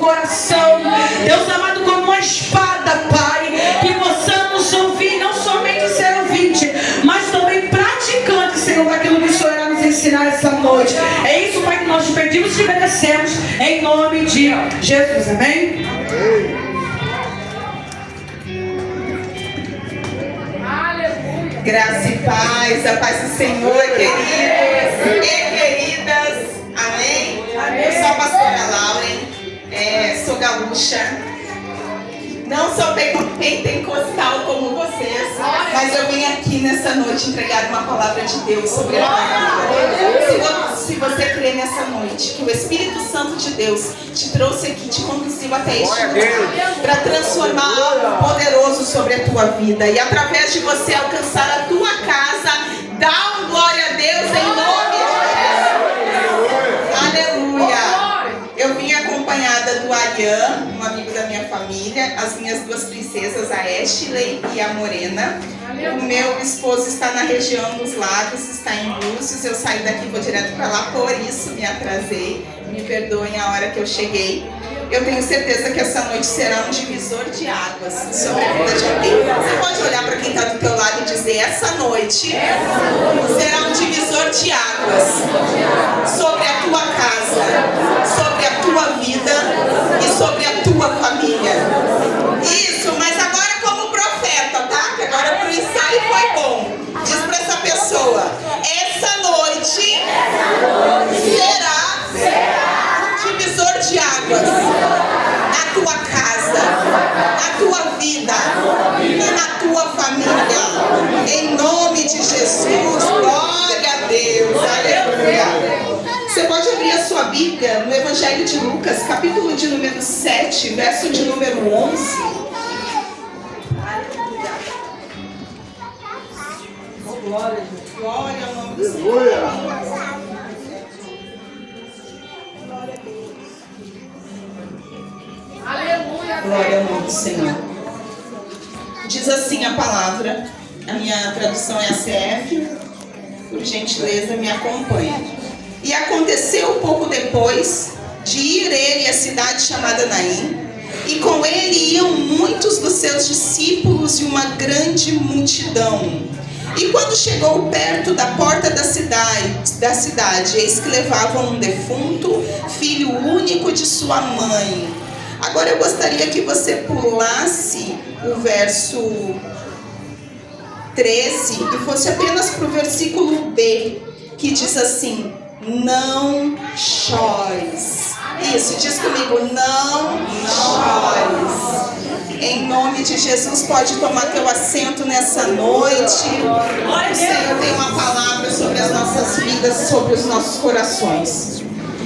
coração. Deus amado, como uma espada, Pai, que possamos ouvir, não somente ser ouvinte, mas também praticante, Senhor, daquilo que o Senhor irá nos ensinar essa noite. É isso, Pai, que nós te pedimos e te agradecemos, em nome de Jesus. Amém? Graça e paz, a paz do Senhor, queridos e queridas, amém? Eu sou a pastora Lauren, sou gaúcha, não sou pentecostal como vocês, mas eu vim aqui nessa noite entregar uma palavra de Deus sobre a minha vida. Se você crê nessa noite que o Espírito Santo de Deus te trouxe aqui, te conduziu até este lugar para transformar algo poderoso sobre a tua vida e através de você alcançar a tua casa, dá um glória a Deus em nome de Jesus. Aleluia. Eu vim acompanhada do Arian, um amigo da minha família, as minhas duas princesas, a Ashley e a Morena. O meu esposo está na região dos lagos, está em Búzios. Eu saí daqui e vou direto para lá, por isso me atrasei. Me perdoem a hora que eu cheguei. Eu tenho certeza que essa noite será um divisor de águas sobre a vida de alguém. Você pode olhar para quem está do teu lado e dizer: essa noite será um divisor de águas sobre a tua casa, sobre a tua vida e sobre a tua família. Isso, mas agora como profeta, tá? Que agora pro ensaio foi bom. Diz para essa pessoa: essa noite será um divisor de águas na tua casa, na tua vida e na tua família. Em nome de Jesus, glória a Deus, aleluia. Você pode abrir a sua Bíblia no Evangelho de Lucas, capítulo de número 7, verso de número 11. Glória ao nome do Senhor. Glória ao nome do Senhor. Diz assim a palavra, a minha tradução é a CF, por gentileza me acompanhe. E aconteceu pouco depois de ir ele à cidade chamada Naim, e com ele iam muitos dos seus discípulos e uma grande multidão. E quando chegou perto da porta da cidade, eis que levavam um defunto, filho único de sua mãe. Agora eu gostaria que você pulasse o verso 13 e fosse apenas para o versículo B, que diz assim: não chores. Isso, diz comigo: não chores. Em nome de Jesus, pode tomar teu assento nessa noite. O Senhor tem uma palavra sobre as nossas vidas, sobre os nossos corações.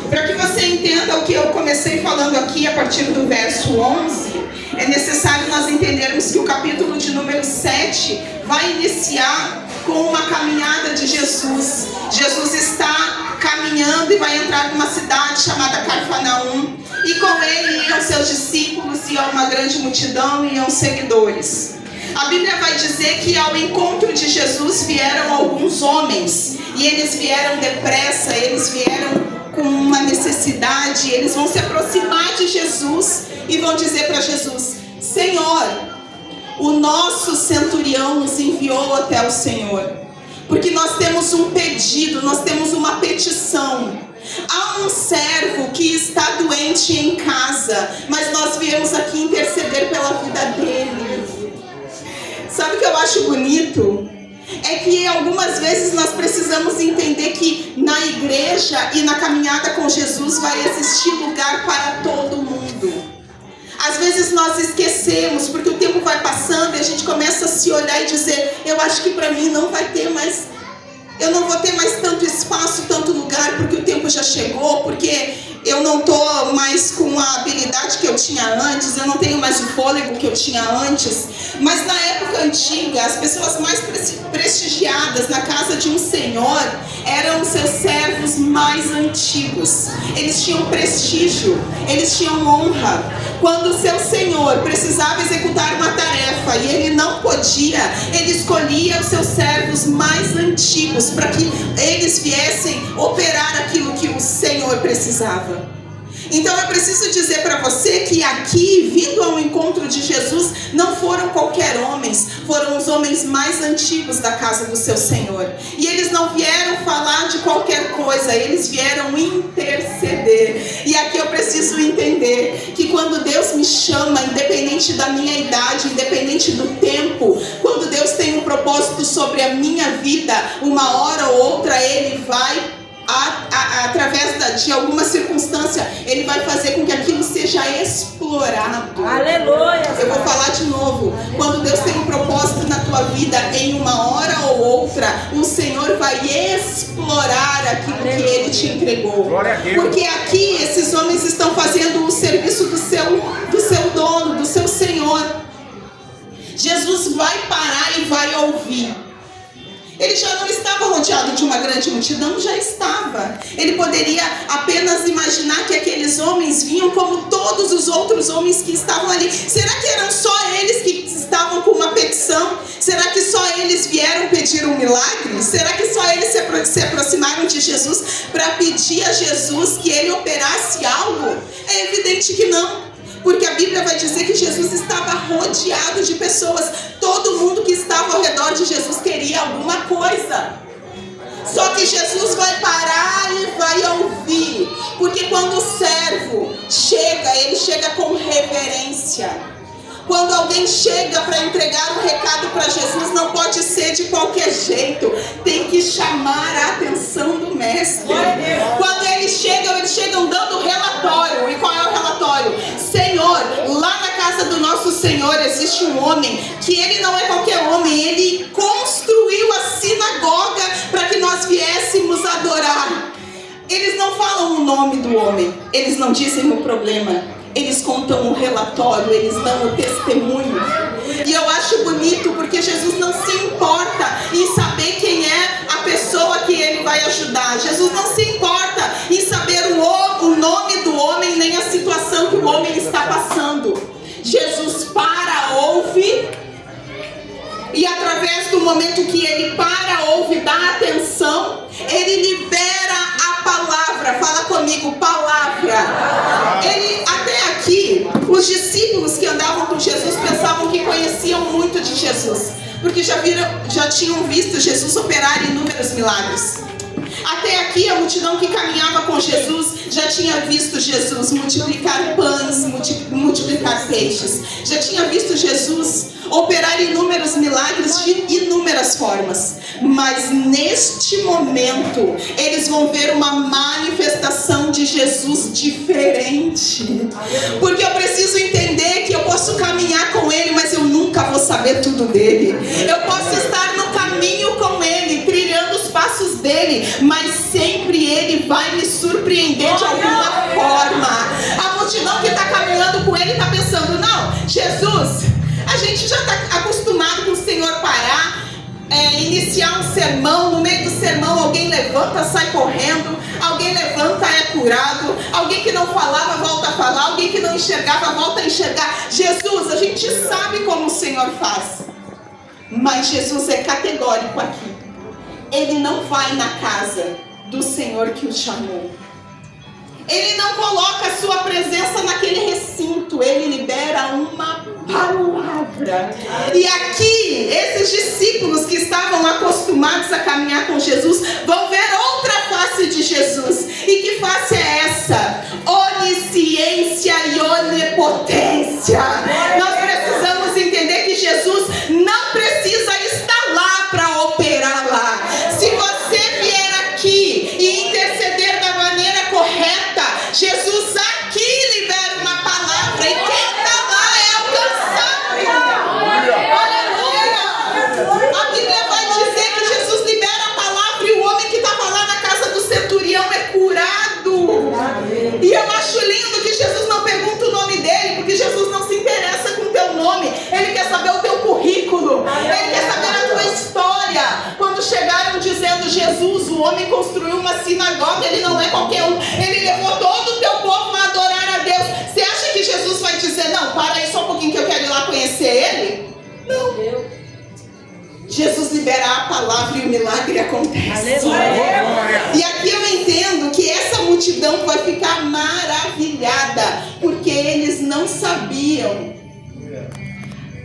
Para que você entenda o que eu comecei falando aqui a partir do verso 11, é necessário nós entendermos que o capítulo de número 7 vai iniciar com uma caminhada de Jesus. Jesus está caminhando e vai entrar numa cidade chamada Cafarnaum. E com ele iam seus discípulos, iam uma grande multidão, iam seguidores. A Bíblia vai dizer que ao encontro de Jesus vieram alguns homens. E eles vieram depressa, eles vieram com uma necessidade. Eles vão se aproximar de Jesus e vão dizer para Jesus: Senhor, o nosso centurião nos enviou até o Senhor, porque nós temos um pedido, nós temos uma petição. Há um servo que está doente em casa, mas nós viemos aqui interceder pela vida dele. Sabe o que eu acho bonito? É que algumas vezes nós precisamos entender que na igreja e na caminhada com Jesus vai existir lugar para todo mundo. Às vezes nós esquecemos, porque o tempo vai passando e a gente começa a se olhar e dizer: eu acho que para mim não vai ter mais, eu não vou ter mais tanto espaço, tanto lugar, porque o tempo já chegou, porque eu não estou mais com a habilidade que eu tinha antes, eu não tenho mais o fôlego que eu tinha antes. Mas na época antiga, as pessoas mais prestigiadas na casa de um senhor eram os seus servos mais antigos. Eles tinham prestígio, eles tinham honra. Quando o seu senhor precisava executar uma tarefa e ele não podia, ele escolhia os seus servos mais antigos para que eles viessem operar aquilo que o senhor precisava. Então eu preciso dizer para você que aqui, vindo ao encontro de Jesus, não foram qualquer homens, foram os homens mais antigos da casa do seu Senhor. E eles não vieram falar de qualquer coisa, eles vieram interceder. E aqui eu preciso entender que quando Deus me chama, independente da minha idade, independente do tempo, quando Deus tem um propósito sobre a minha vida, uma hora ou outra Ele vai, através de alguma circunstância, Ele vai fazer com que aquilo seja explorado. Aleluia! Eu vou falar de novo. Quando Deus tem um propósito na tua vida, em uma hora ou outra, o Senhor vai explorar aquilo que Ele te entregou. Porque aqui esses homens estão fazendo o serviço do seu dono, do seu Senhor. Jesus vai parar e vai ouvir. Ele já não estava rodeado de uma grande multidão, já estava. Ele poderia apenas imaginar que aqueles homens vinham como todos os outros homens que estavam ali. Será que eram só eles que estavam com uma petição? Será que só eles vieram pedir um milagre? Será que só eles se aproximaram de Jesus para pedir a Jesus que Ele operasse algo? É evidente que não. Porque a Bíblia vai dizer que Jesus estava rodeado de pessoas. Todo mundo que estava ao redor de Jesus queria alguma coisa. Só que Jesus vai parar e vai ouvir. Porque quando o servo chega, ele chega com reverência. Quando alguém chega para entregar um recado para Jesus, não pode ser de qualquer jeito. Tem que chamar a atenção do mestre. Quando eles chegam dando relatório. E qual é o relatório? Senhor, lá na casa do nosso Senhor existe um homem que ele não é qualquer homem. Ele construiu a sinagoga para que nós viéssemos adorar. Eles não falam o nome do homem. Eles não dizem o problema. Eles contam o relatório, eles dão o testemunho. E eu acho bonito porque Jesus não se importa em saber quem é a pessoa que Ele vai ajudar. Jesus não se importa em saber o nome do homem, nem a situação que o homem está passando. Jesus para, ouve. E através do momento que Ele para, ouve, dá atenção, Ele libera a palavra. Fala comigo, palavra. Ele, até aqui, os discípulos que andavam com Jesus pensavam que conheciam muito de Jesus, porque já tinham visto Jesus operar inúmeros milagres. Até aqui a multidão que caminhava com Jesus já tinha visto Jesus multiplicar pães, multiplicar peixes. Já tinha visto Jesus operar inúmeros milagres de inúmeras formas. Mas neste momento eles vão ver uma manifestação de Jesus diferente. Porque eu preciso entender que eu posso caminhar com Ele, mas eu nunca vou saber tudo dele. Eu posso estar no caminho com Ele, trilhando os passos dele, mas sempre Ele vai me surpreender de alguma forma. A multidão que está caminhando com Ele está pensando, não, Jesus, a gente já está acostumado com o Senhor parar, iniciar um sermão, no meio do sermão alguém levanta, sai correndo, alguém levanta, é curado, alguém que não falava volta a falar, alguém que não enxergava volta a enxergar. Jesus, a gente sabe como o Senhor faz, mas Jesus é categórico aqui. Ele não vai na casa do Senhor que o chamou. Ele não coloca a sua presença naquele recinto. Ele libera uma palavra. E aqui, esses discípulos que estavam acostumados a caminhar com Jesus vão ver outra face de Jesus. E que face é essa? Onisciência e onipotência. Nós precisamos entender que Jesus não precisa estar lá para operar lá. Se você vier aqui e interceder da maneira correta, Jesus aqui libera uma palavra e quem está lá é alcançado. Aleluia! A Bíblia vai dizer que Jesus libera a palavra e o homem que estava lá na casa do centurião é curado. E eu acho lindo que Jesus não pergunta o nome dele, porque Jesus não se interessa com o teu nome. Ele quer saber o teu currículo. Ele quer saber a tua história. Quando chegaram dizendo, Jesus, o homem construiu uma sinagoga, ele não é qualquer um. Ele levou todo o teu povo a adorar a Deus. Você acha que Jesus vai dizer, não, para aí só um pouquinho que eu quero ir lá conhecer ele? Não. Jesus libera a palavra e o milagre acontece. E aqui eu entendo que essa multidão multidão vai ficar maravilhada, porque eles não sabiam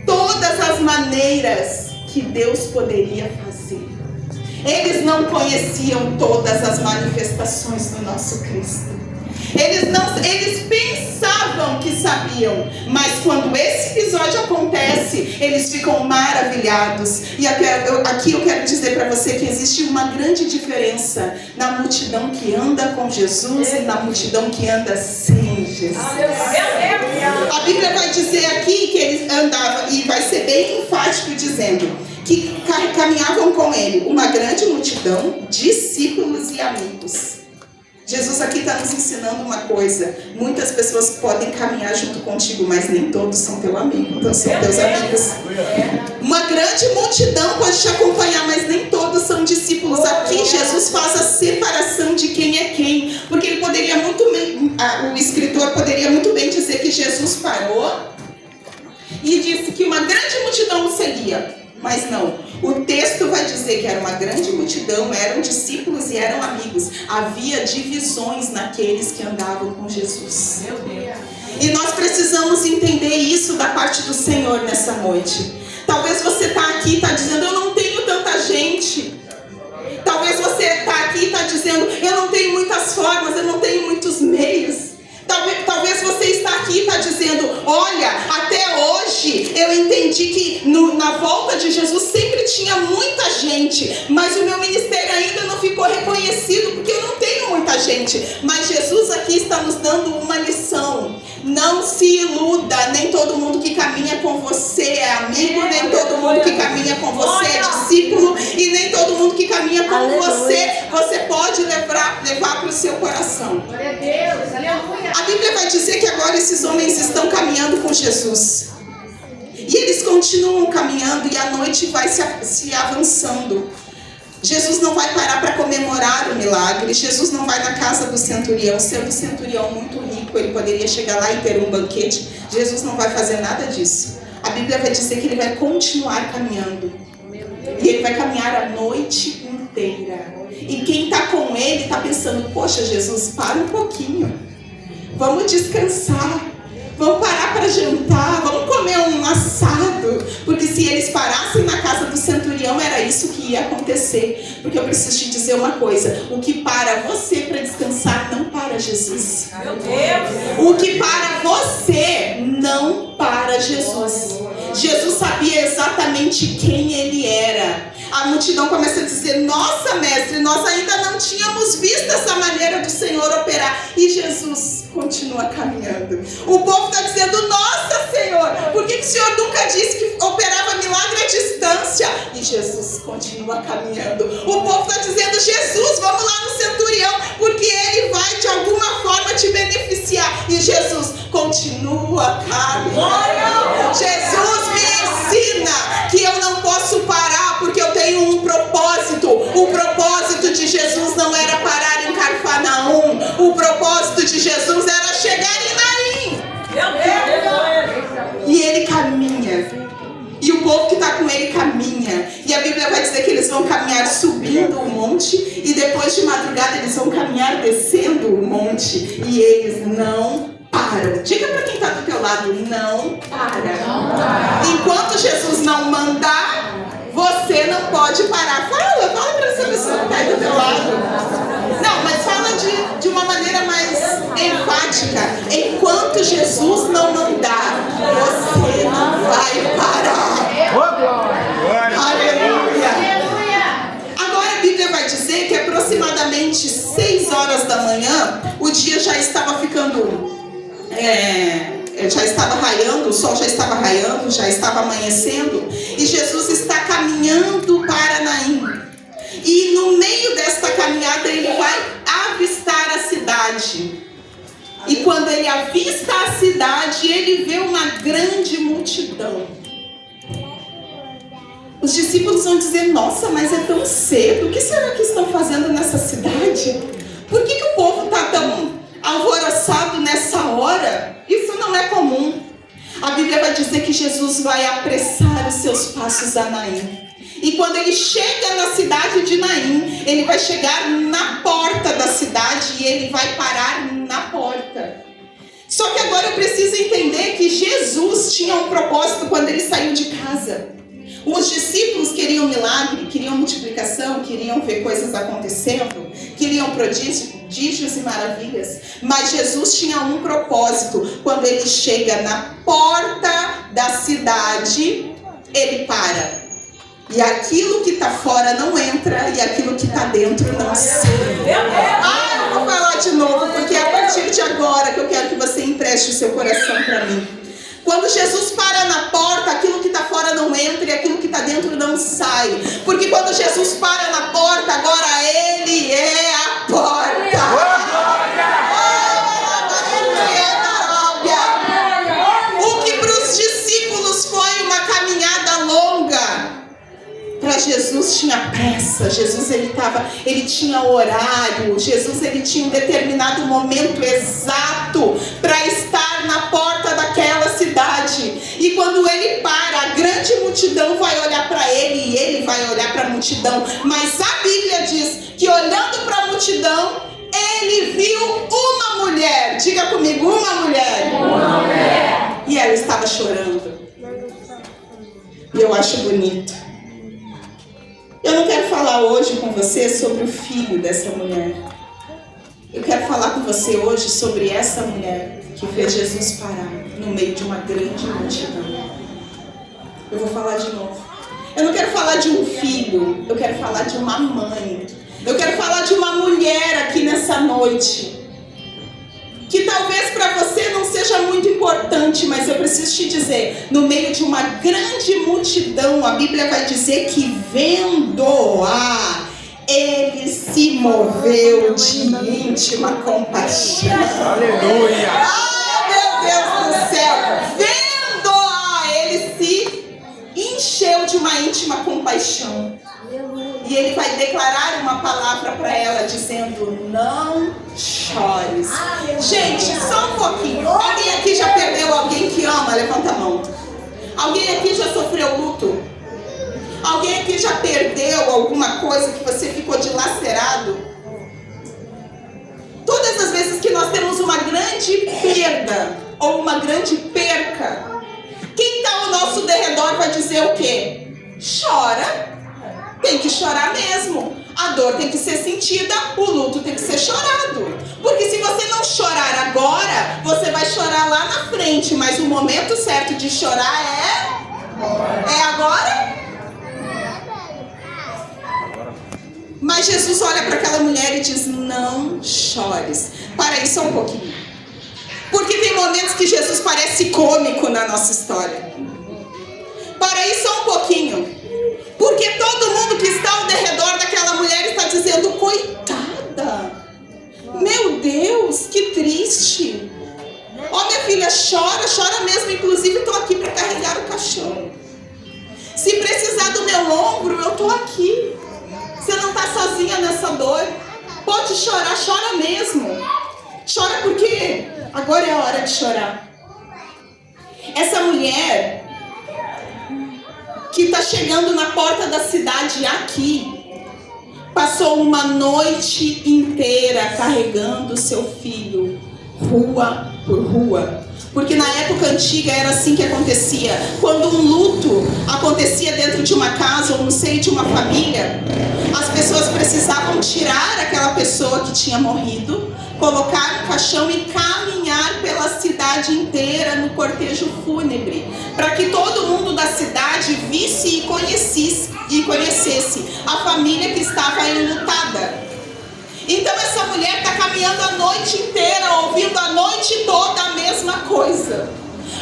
todas as maneiras que Deus poderia fazer. Eles não conheciam todas as manifestações do nosso Cristo. Eles pensavam que sabiam, mas quando esse episódio acontece, eles ficam maravilhados. E aqui eu quero dizer para você que existe uma grande diferença na multidão que anda com Jesus e na multidão que anda sem Jesus. A Bíblia vai dizer aqui que eles andavam, e vai ser bem enfático dizendo que caminhavam com ele uma grande multidão, discípulos e amigos. Jesus aqui está nos ensinando uma coisa: muitas pessoas podem caminhar junto contigo, mas nem todos são teu amigo, então são teus amigos. Uma grande multidão pode te acompanhar, mas nem todos são discípulos. Aqui Jesus faz a separação de quem é quem, porque ele poderia muito bem, o escritor poderia muito bem dizer que Jesus parou e disse que uma grande multidão o seguia. Mas não, o texto vai dizer que era uma grande multidão, eram discípulos e eram amigos. Havia divisões naqueles que andavam com Jesus. Meu Deus. E nós precisamos entender isso da parte do Senhor nessa noite. Talvez você está aqui e está dizendo: eu não tenho tanta gente. Talvez você está aqui e está dizendo: eu não tenho muitas formas, eu não tenho muitos meios. Talvez você está aqui e está dizendo: olha, até hoje eu entendi que na volta de Jesus sempre tinha muita gente, mas o meu ministério ainda não ficou reconhecido porque eu não tenho muita gente. Mas Jesus aqui está nos dando uma lição: não se iluda, nem todo mundo que caminha com você é amigo, nem todo mundo que caminha com você é discípulo, e nem todo mundo que caminha com você pode levar para o seu coração. Glória a Deus, aleluia. A Bíblia vai dizer que agora esses homens estão caminhando com Jesus. E eles continuam caminhando e a noite vai se avançando. Jesus não vai parar para comemorar o milagre. Jesus não vai na casa do centurião. Sendo o centurião muito rico, ele poderia chegar lá e ter um banquete. Jesus não vai fazer nada disso. A Bíblia vai dizer que ele vai continuar caminhando. E ele vai caminhar a noite inteira. E quem está com ele está pensando: poxa, Jesus, para um pouquinho. Vamos descansar. Vamos parar para jantar. Vamos comer um assado. Porque se eles parassem na casa do centurião, era isso que ia acontecer. Porque eu preciso te dizer uma coisa: o que para você para descansar não para Jesus. Meu Deus. O que para você não para Jesus. Jesus sabia exatamente quem ele era. A multidão começa a dizer: nossa, mestre, nós ainda não tínhamos visto essa maneira do Senhor operar. E Jesus continua caminhando. O povo está dizendo: nossa, Senhor, por que o Senhor nunca disse que operava milagre à distância? E Jesus continua caminhando. O povo está dizendo: Jesus, vamos lá no centurião, porque ele vai de alguma forma te beneficiar. E Jesus continua caminhando. Jesus me ensina que eu não posso parar, porque eu tenho um propósito. O propósito de Jesus não era parar em Cafarnaum. O propósito de Jesus era chegar em Naim. E ele caminha. E o povo que está com ele caminha. E a Bíblia vai dizer que eles vão caminhar subindo o monte. E depois de madrugada eles vão caminhar descendo o monte. E eles não param. Diga para quem está do teu lado: não para. Enquanto Jesus não mandar, você não pode parar. Fala para essa pessoa que está aí do teu lado. Não, mas fala de uma maneira mais enfática. Enquanto Jesus não mandar, você não vai parar. Aleluia. Agora a Bíblia vai dizer que aproximadamente 6 horas da manhã, o dia já estava ficando... já estava raiando, o sol já estava raiando, já estava amanhecendo, e Jesus está caminhando para Naim. E no meio desta caminhada ele vai avistar a cidade. E quando ele avista a cidade, ele vê uma grande multidão. Os discípulos vão dizer: nossa, mas é tão cedo, o que será que estão fazendo nessa cidade? Por que o povo está tão alvoroçado nessa hora? Isso não é comum. A Bíblia vai dizer que Jesus vai apressar os seus passos a Naim. E quando ele chega na cidade de Naim, ele vai chegar na porta da cidade e ele vai parar na porta. Só que agora eu preciso entender que Jesus tinha um propósito quando ele saiu de casa. Os discípulos queriam milagre, queriam multiplicação, queriam ver coisas acontecendo, queriam prodígios e maravilhas. Mas Jesus tinha um propósito. Quando ele chega na porta da cidade, ele para. E aquilo que está fora não entra, e aquilo que está dentro não sai. Eu vou falar de novo, porque é a partir de agora que eu quero que você empreste o seu coração para mim. Quando Jesus para na porta, aquilo que está fora não entra e aquilo que está dentro não sai. Porque quando Jesus para na porta, agora Ele é a porta. O que para os discípulos foi uma caminhada longa, para Jesus tinha pressa. Jesus ele tinha horário. Jesus ele tinha um determinado momento exato para estar na porta daquela cidade. E quando ele para, a grande multidão vai olhar para ele e ele vai olhar para a multidão. Mas a Bíblia diz que olhando para a multidão, ele viu uma mulher. Diga comigo, uma mulher. Uma mulher. E ela estava chorando. E eu acho bonito. Eu não quero falar hoje com você sobre o filho dessa mulher. Eu quero falar com você hoje sobre essa mulher que fez Jesus parar no meio de uma grande multidão. Eu vou falar de novo. Eu não quero falar de um filho, eu quero falar de uma mãe. Eu quero falar de uma mulher aqui nessa noite, que talvez para você não seja muito importante, mas eu preciso te dizer, no meio de uma grande multidão, a Bíblia vai dizer que vendo-a, ele se moveu de íntima compaixão. Aleluia! Ah, meu Deus do céu! Vendo-a, ele se encheu de uma íntima compaixão. E ele vai declarar uma palavra para ela, dizendo, não chores. Gente, só um pouquinho. Alguém aqui já perdeu alguém que ama? Levanta a mão. Alguém aqui já sofreu luto? Alguém aqui já perdeu alguma coisa que você ficou dilacerado? Todas as vezes que nós temos uma grande perda ou uma grande perca, quem está ao nosso derredor vai dizer o quê? Chora. Tem que chorar mesmo. A dor tem que ser sentida, o luto tem que ser chorado. Porque se você não chorar agora, você vai chorar lá na frente. Mas o momento certo de chorar é agora. Mas Jesus olha para aquela mulher e diz, não chores. Para aí só um pouquinho. Porque tem momentos que Jesus parece cômico na nossa história. Para aí só um pouquinho. Porque todo mundo que está ao derredor daquela mulher está dizendo, coitada, meu Deus, que triste. Ó, minha filha, chora, chora mesmo, inclusive estou aqui para carregar o caixão. Se precisar do meu ombro, eu estou aqui. Você não está sozinha nessa dor. Pode chorar, chora mesmo. Chora porque agora é a hora de chorar. Essa mulher que está chegando na porta da cidade aqui, passou uma noite inteira carregando seu filho, rua por rua. Porque na época antiga era assim que acontecia. Quando um luto acontecia dentro de uma casa ou no seio de uma família, as pessoas precisavam tirar aquela pessoa que tinha morrido, colocar no caixão e caminhar pela cidade inteira no cortejo fúnebre, para que todo mundo da cidade visse e conhecesse a família que estava enlutada. Então essa mulher está caminhando a noite inteira, ouvindo a noite toda a mesma coisa.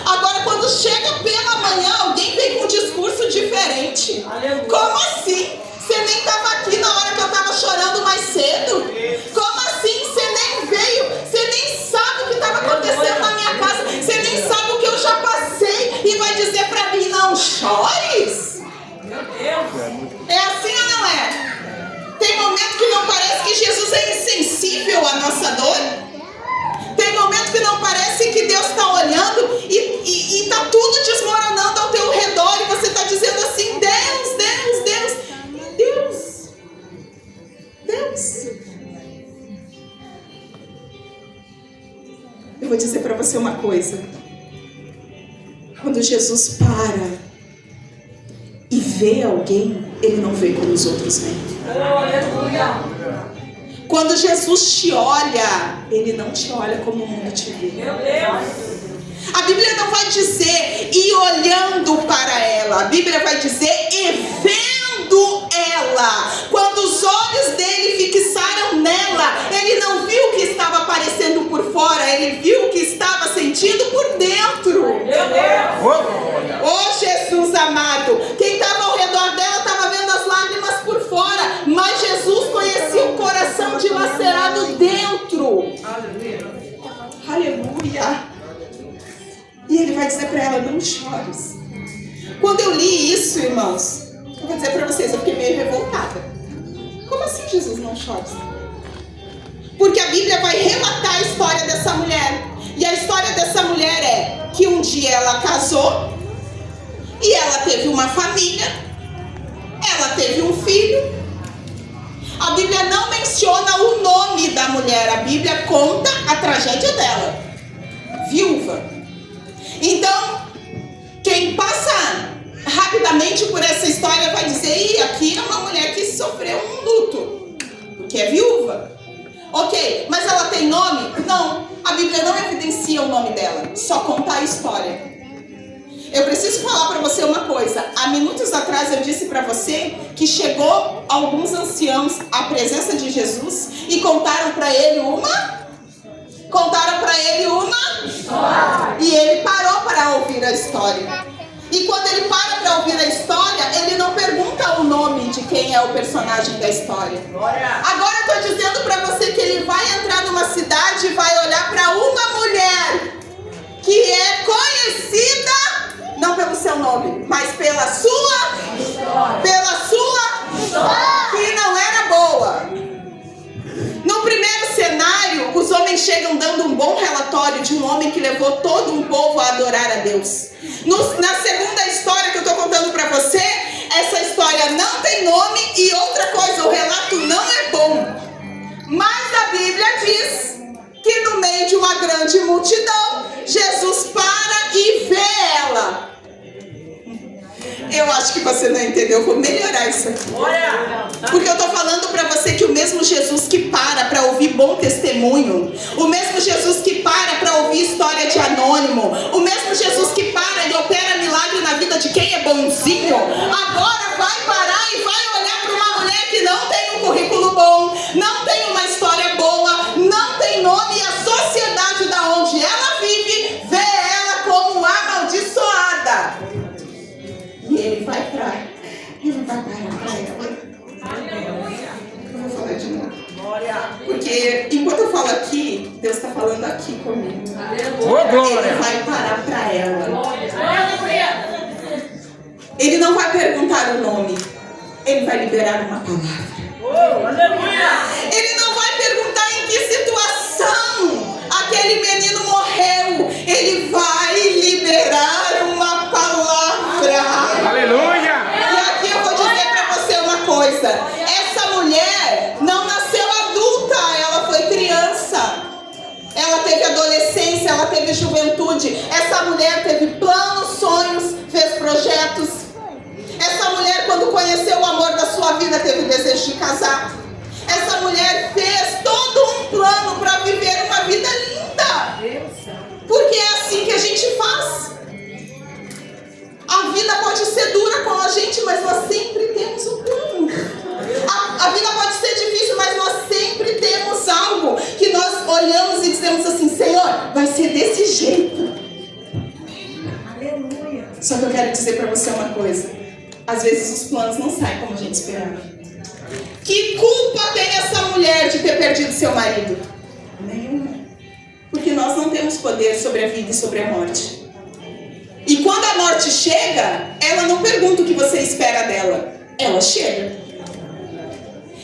Agora quando chega pela manhã, alguém vem com um discurso diferente. Como assim? Você nem estava aqui na hora que eu estava chorando mais cedo? Como assim? Você nem veio? Você nem sabe o que estava acontecendo na minha casa? Você nem sabe o que eu já passei? E vai dizer para mim, não chores? Meu Deus. É assim ou não é? Tem momento que não parece que Jesus é insensível à nossa dor. Tem momento que não parece que Deus está olhando e está tudo desmoronando ao teu redor. E você está dizendo assim, Deus, Deus, Deus, coisa. Quando Jesus para e vê alguém, ele não vê como os outros veem. Quando Jesus te olha, ele não te olha como o mundo te vê. Meu Deus. A Bíblia não vai dizer e olhando para ela. A Bíblia vai dizer e vendo ela. Quando os olhos dele fixaram nela, ele não viu o que estava aparecendo por fora, ele viu o que estava sentindo por dentro. Meu Deus. Oh, Jesus amado, quem estava ao redor dela estava vendo as lágrimas por fora, mas Jesus conhecia o coração dilacerado dentro. Aleluia. E ele vai dizer para ela, não chores. Quando eu li isso, irmãos, eu vou dizer para vocês, eu fiquei meio revoltada. Como assim Jesus não chora? Porque a Bíblia vai relatar a história dessa mulher. E a história dessa mulher é que um dia ela casou e ela teve uma família, ela teve um filho. A Bíblia não menciona o nome da mulher, a Bíblia conta a tragédia dela. Viúva. Então, quem passa rapidamente por essa história vai dizer, e aqui é uma mulher que sofreu um luto, porque é viúva. Ok, mas ela tem nome? Não, a Bíblia não evidencia o nome dela, só conta a história. Eu preciso falar para você uma coisa. Há minutos atrás eu disse para você que chegou alguns anciãos à presença de Jesus e contaram para ele uma história. E ele parou para ouvir a história. E quando ele para ouvir a história, ele não pergunta o nome de quem é o personagem da história. Agora eu estou dizendo para você que ele vai entrar numa cidade e vai olhar para uma mulher que é conhecida, não pelo seu nome, mas pela sua que não era boa. No primeiro cenário, os homens chegam dando um bom relatório de um homem que levou todo um povo a adorar a Deus. Na segunda história que eu estou contando para você, essa história não tem nome e outra coisa, o relato não é bom. Mas a Bíblia diz que no meio de uma grande multidão, Jesus para e vê ela. Eu acho que você não entendeu, vou melhorar isso aqui. Porque eu estou falando para você que o mesmo Jesus que para ouvir bom testemunho, o mesmo Jesus que para ouvir história de anônimo, o mesmo Jesus que para e opera milagre na vida de quem é bonzinho, agora vai parar e vai olhar para uma mulher que não tem um currículo bom, não tem uma história boa, não tem nome, e a sociedade da onde ela vive vê ela como amaldiçoada. E ele vai parar para ela. Eu vou falar de novo. Porque enquanto eu falo aqui, Deus está falando aqui comigo. Ele vai parar para ela. Ele não vai perguntar o nome. Ele vai liberar uma palavra. Ele não vai perguntar em que situação aquele menino morreu. Ele vai liberar uma palavra. Aleluia! E aqui eu vou dizer para você uma coisa. Essa mulher não nasceu adulta, ela foi criança. Ela teve adolescência, ela teve juventude. Essa mulher teve planos, sonhos, fez projetos. Essa mulher, quando conheceu o amor da sua vida, teve o desejo de casar. Essa mulher fez todo um plano para viver uma vida linda. Porque é assim que a gente faz. A vida pode ser dura com a gente, mas nós sempre temos um plano. A vida pode ser difícil, mas nós sempre temos algo que nós olhamos e dizemos assim, Senhor, vai ser desse jeito. Aleluia. Só que eu quero dizer para você uma coisa. Às vezes os planos não saem como a gente esperava. Que culpa tem essa mulher de ter perdido seu marido? Nenhuma. Porque nós não temos poder sobre a vida e sobre a morte. E quando a morte chega, ela não pergunta o que você espera dela. Ela chega.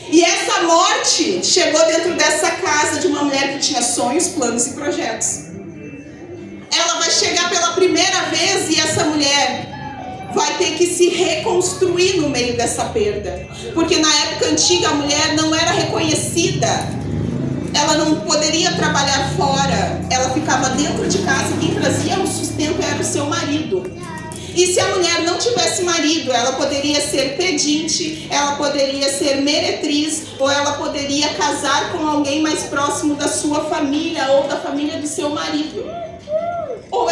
E essa morte chegou dentro dessa casa de uma mulher que tinha sonhos, planos e projetos. Ela vai chegar pela primeira vez e essa mulher vai ter que se reconstruir no meio dessa perda. Porque na época antiga a mulher não era reconhecida. ela não poderia trabalhar fora, ela ficava dentro de casa e quem trazia o sustento era o seu marido. E se a mulher não tivesse marido, ela poderia ser pedinte, ela poderia ser meretriz, ou ela poderia casar com alguém mais próximo da sua família ou da família do seu marido. Ou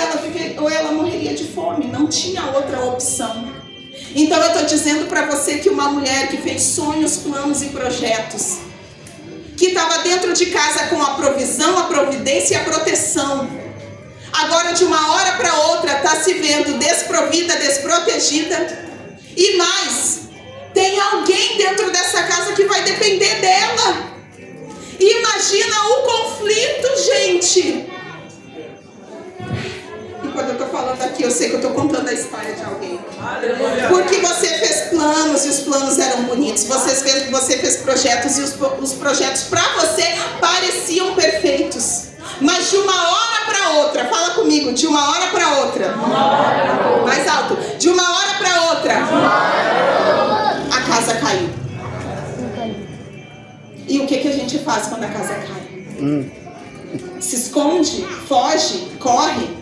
ela morreria de fome, não tinha outra opção. Então eu estou dizendo para você que uma mulher que fez sonhos, planos e projetos, que estava dentro de casa com a provisão, a providência e a proteção, agora de uma hora para outra está se vendo desprovida, desprotegida. E mais, tem alguém dentro dessa casa que vai depender dela. Imagina o conflito, gente. E quando eu estou falando aqui, eu sei que eu estou contando a história de alguém. Porque você fez planos e os planos eram bonitos. Você fez projetos e os projetos para você pareciam perfeitos. Mas de uma hora para outra, fala comigo, de uma hora para outra. Mais alto. De uma hora para outra. A casa caiu. E o que a gente faz quando a casa cai? Se esconde, foge, corre.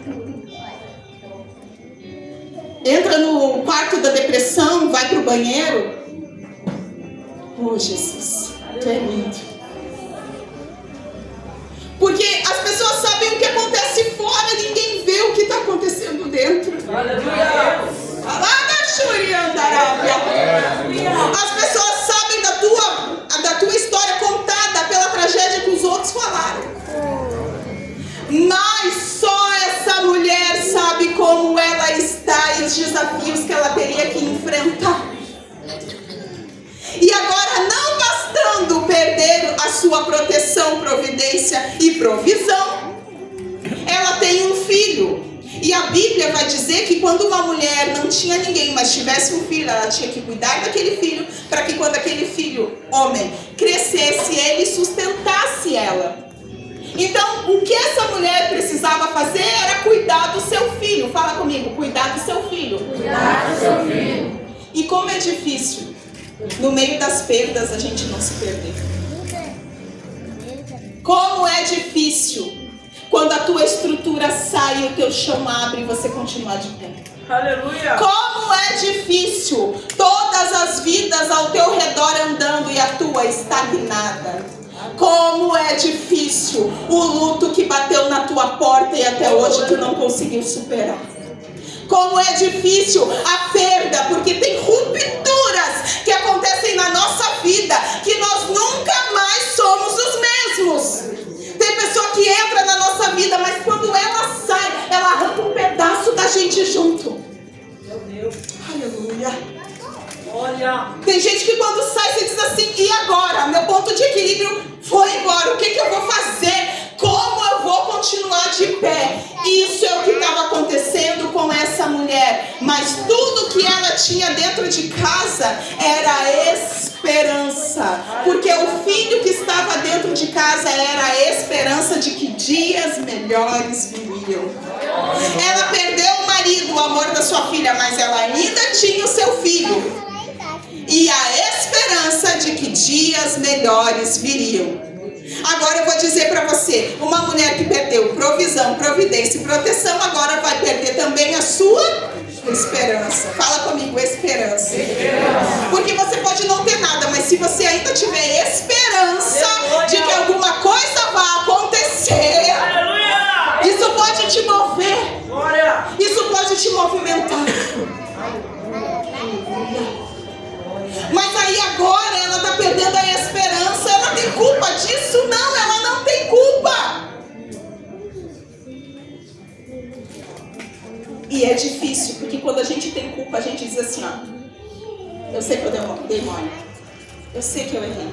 Entra no quarto da depressão, vai pro banheiro. Oh, Jesus, tu é lindo. Porque as pessoas sabem o que acontece fora, ninguém vê o que está acontecendo dentro. As pessoas sabem da tua história contada pela tragédia que os outros falaram. Mas só essa mulher sabe como ela está e os desafios que ela teria que enfrentar. E agora, não bastando perder a sua proteção, providência e provisão, ela tem um filho. E a Bíblia vai dizer que quando uma mulher não tinha ninguém, mas tivesse um filho, ela tinha que cuidar daquele filho, para que quando aquele filho, homem, crescesse, ele sustentasse ela. Então, o que essa mulher precisava fazer era cuidar do seu filho. Fala comigo, cuidar do seu filho. Cuidar do seu filho. E como é difícil, no meio das perdas, a gente não se perder. Como é difícil quando a tua estrutura sai e o teu chão abre e você continuar de pé. Aleluia. Como é difícil todas as vidas ao teu redor andando e a tua estagnada. Como é difícil o luto que bateu na tua porta e até hoje tu não conseguiu superar. Como é difícil a perda, porque tem rupturas que acontecem na nossa vida que nós nunca mais somos os mesmos. Tem pessoa que entra na nossa vida, mas quando ela sai, ela arranca um pedaço da gente junto. Meu Deus. Aleluia. Olha. Tem gente que quando sai, você diz assim, e agora? Meu ponto de equilíbrio foi embora. O que eu vou fazer? Como eu vou continuar de pé? Isso é o que estava acontecendo com essa mulher. Mas tudo que ela tinha dentro de casa era esperança. Porque o filho que estava dentro de casa era a esperança de que dias melhores viriam. Ela perdeu o marido, o amor da sua filha, mas ela ainda tinha o seu filho. E a esperança de que dias melhores viriam. Agora eu vou dizer para você, uma mulher que perdeu provisão, providência e proteção, agora vai perder também a sua esperança. Fala comigo, esperança. Porque você pode não ter nada, mas se você ainda tiver esperança de que alguma coisa vai acontecer, isso pode te mover. Isso pode te movimentar. Mas aí agora ela está perdendo a esperança. Ela tem culpa disso? Não, ela não tem culpa. E é difícil, porque quando a gente tem culpa, a gente diz assim, ó, eu sei que eu dei mole, eu sei que eu errei,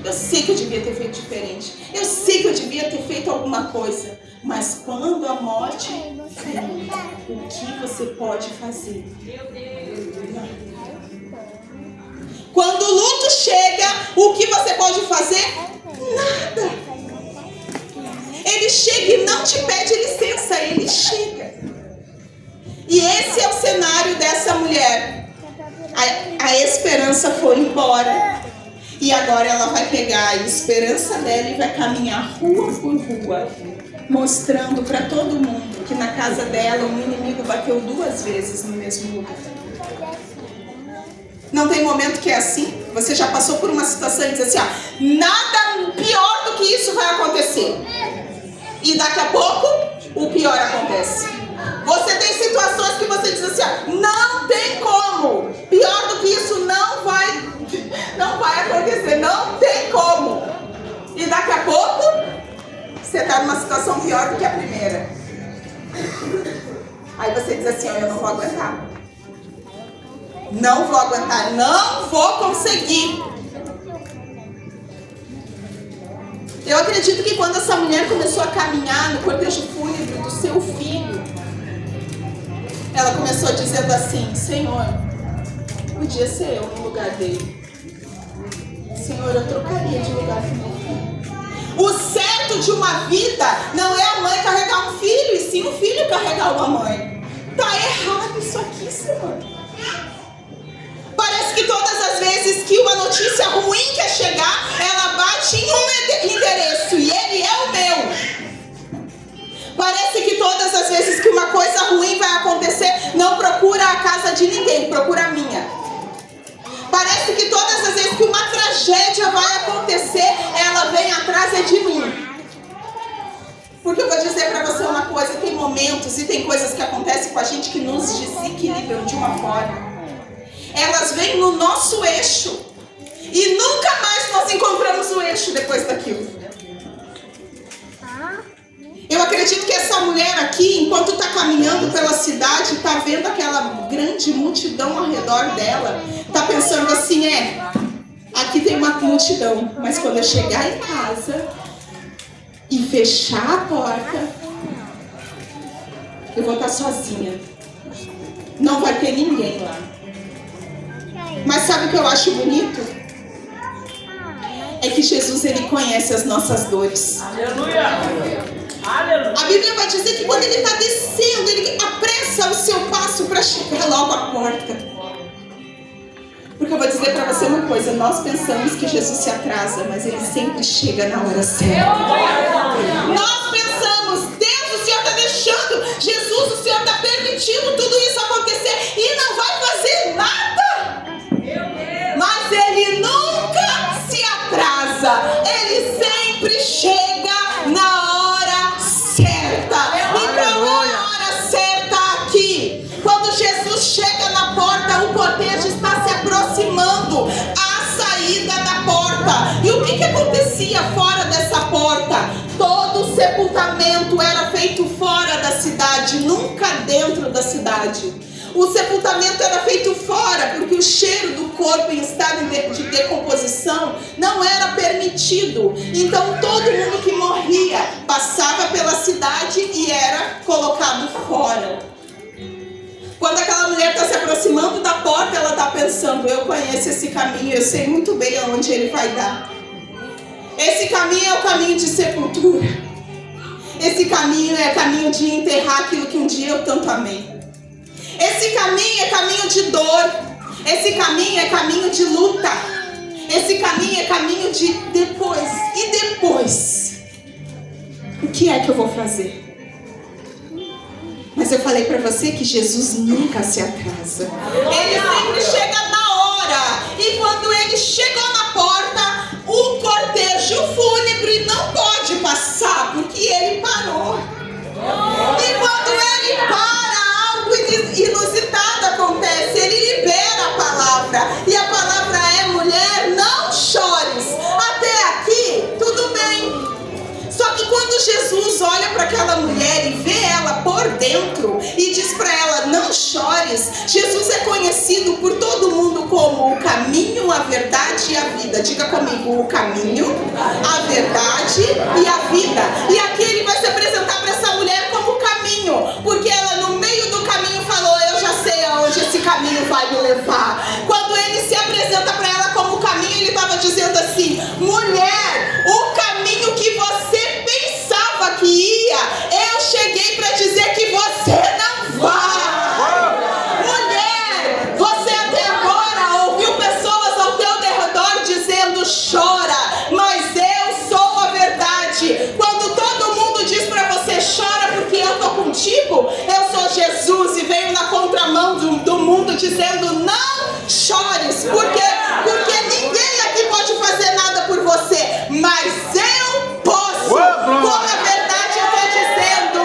eu sei que eu devia ter feito diferente, eu sei que eu devia ter feito alguma coisa. Mas quando a morte vem, o que você pode fazer? Quando o luto chega, o que você pode fazer? Nada. Ele chega e não te pede licença, ele chega. E esse é o cenário dessa mulher. A esperança foi embora. E agora ela vai pegar a esperança dela e vai caminhar rua por rua, mostrando para todo mundo que na casa dela um inimigo bateu 2 vezes no mesmo lugar. Não tem momento que é assim? Você já passou por uma situação e diz assim, nada pior do que isso vai acontecer. E daqui a pouco, o pior acontece. Você tem situações que você diz assim, não tem como. Pior do que isso não vai acontecer, não tem como. E daqui a pouco, você está numa situação pior do que a primeira. Aí você diz assim, eu não vou aguentar. Não vou aguentar, não vou conseguir. Eu acredito que quando essa mulher começou a caminhar no cortejo fúnebre do seu filho, ela começou dizendo assim, Senhor, podia ser eu no lugar dele. Senhor, eu trocaria de lugar com meu filho. O certo de uma vida não é a mãe carregar um filho, e sim o filho carregar uma mãe. Tá errado isso aqui, Senhor. Parece que todas as vezes que uma notícia ruim quer chegar, ela bate em um endereço e ele é o meu. Parece que todas as vezes que uma coisa ruim vai acontecer, não procura a casa de ninguém, procura a minha. Parece que todas as vezes que uma tragédia vai acontecer, ela vem atrás de mim. Porque eu vou dizer para você uma coisa, tem momentos e tem coisas que acontecem com a gente que nos desequilibram de uma forma. Elas vêm no nosso eixo. E nunca mais nós encontramos o eixo depois daquilo. Eu acredito que essa mulher aqui, enquanto está caminhando pela cidade, está vendo aquela grande multidão ao redor dela. Está pensando assim, aqui tem uma multidão. Mas quando eu chegar em casa e fechar a porta, eu vou estar sozinha. Não vai ter ninguém lá. Mas sabe o que eu acho bonito? É que Jesus, ele conhece as nossas dores. Aleluia! Aleluia! A Bíblia vai dizer que quando ele está descendo, ele apressa o seu passo para chegar logo à porta. Porque eu vou dizer para você uma coisa, nós pensamos que Jesus se atrasa, mas ele sempre chega na hora certa. Nós pensamos, Deus, o Senhor está deixando, Jesus, o Senhor está permitindo tudo isso acontecer e não vai fazer nada. Mas ele nunca se atrasa, ele sempre chega na hora certa. E qual é a hora certa aqui? Quando Jesus chega na porta, o cortejo está se aproximando à saída da porta. E o que acontecia fora dessa porta? Todo o sepultamento era feito fora da cidade, nunca dentro da cidade. O sepultamento era feito fora, porque o cheiro do corpo em estado de decomposição não era permitido. Então todo mundo que morria passava pela cidade e era colocado fora. Quando aquela mulher está se aproximando da porta, ela está pensando, eu conheço esse caminho, eu sei muito bem aonde ele vai dar. Esse caminho é o caminho de sepultura. Esse caminho é caminho de enterrar aquilo que um dia eu tanto amei. Esse caminho é caminho de dor. Esse caminho é caminho de luta. Esse caminho é caminho de depois. E depois? O que é que eu vou fazer? Mas eu falei para você que Jesus nunca se atrasa. Ele sempre chega na hora. E quando ele chegou na porta, o cortejo fúnebre não pode passar, porque ele parou. E quando ele para, algo inusitado acontece. Ele libera a palavra. E a palavra é, mulher, não chores. Até aqui, tudo bem. Só que quando Jesus olha para aquela mulher e vê ela por dentro e diz para ela, não chores, Jesus é conhecido por todo mundo como o caminho, a verdade e a vida. Diga comigo, o caminho, a verdade e a vida. E aqui ele vai se apresentar para essa mulher como o caminho, porque ela no meio do caminho falou, eu já sei aonde esse caminho vai me levar. Quando ele se apresenta para ela como o caminho, ele estava dizendo assim, mulher, o caminho que você pensava que ia, eu cheguei para dizer que você não vai. Mulher, você até agora ouviu pessoas ao teu redor dizendo, na mão do mundo dizendo não chores, porque ninguém aqui pode fazer nada por você, mas eu posso. Com a verdade eu estou dizendo,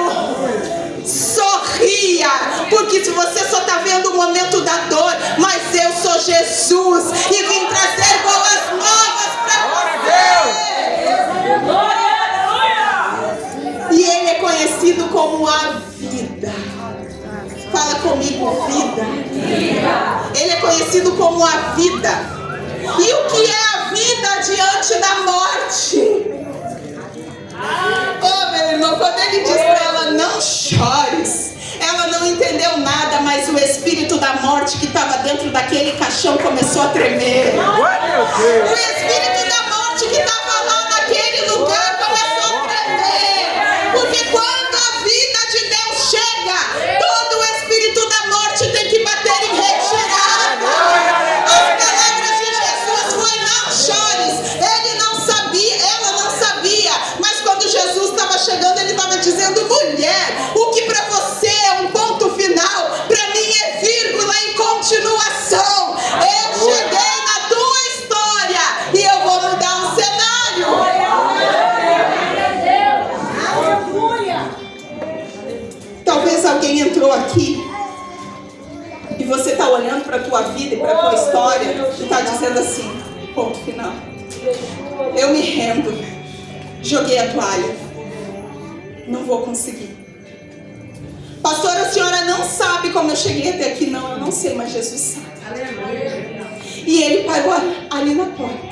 sorria, porque se você só está vendo o momento da dor, mas eu sou Jesus e vim trazer boas novas para você. E Ele é conhecido como a vida. Fala comigo, vida. Ele é conhecido como a vida. E o que é a vida diante da morte? Oh, meu irmão, quando ele diz para ela não chores, ela não entendeu nada, mas o espírito da morte que estava dentro daquele caixão começou a tremer. O espírito da morte que estava lá naquele lugar começou a tremer. Porque quando a vida de Deus chega, todo o espírito da morte tem que bater em retirada. As palavras de Jesus foi não chores. Ele não sabia, ela não sabia, mas quando Jesus estava chegando, ele estava dizendo: mulher, o que para você é um ponto final, para mim é vírgula em continuação. Eu cheguei na tua história e eu vou mudar o cenário. Talvez alguém entrou aqui e você está olhando para a tua vida e para a tua história e está dizendo assim: ponto final. Eu me rendo. Joguei a toalha. Não vou conseguir. Pastora, a senhora não sabe como eu cheguei até aqui. Não, eu não sei, mas Jesus sabe. E ele parou ali na porta.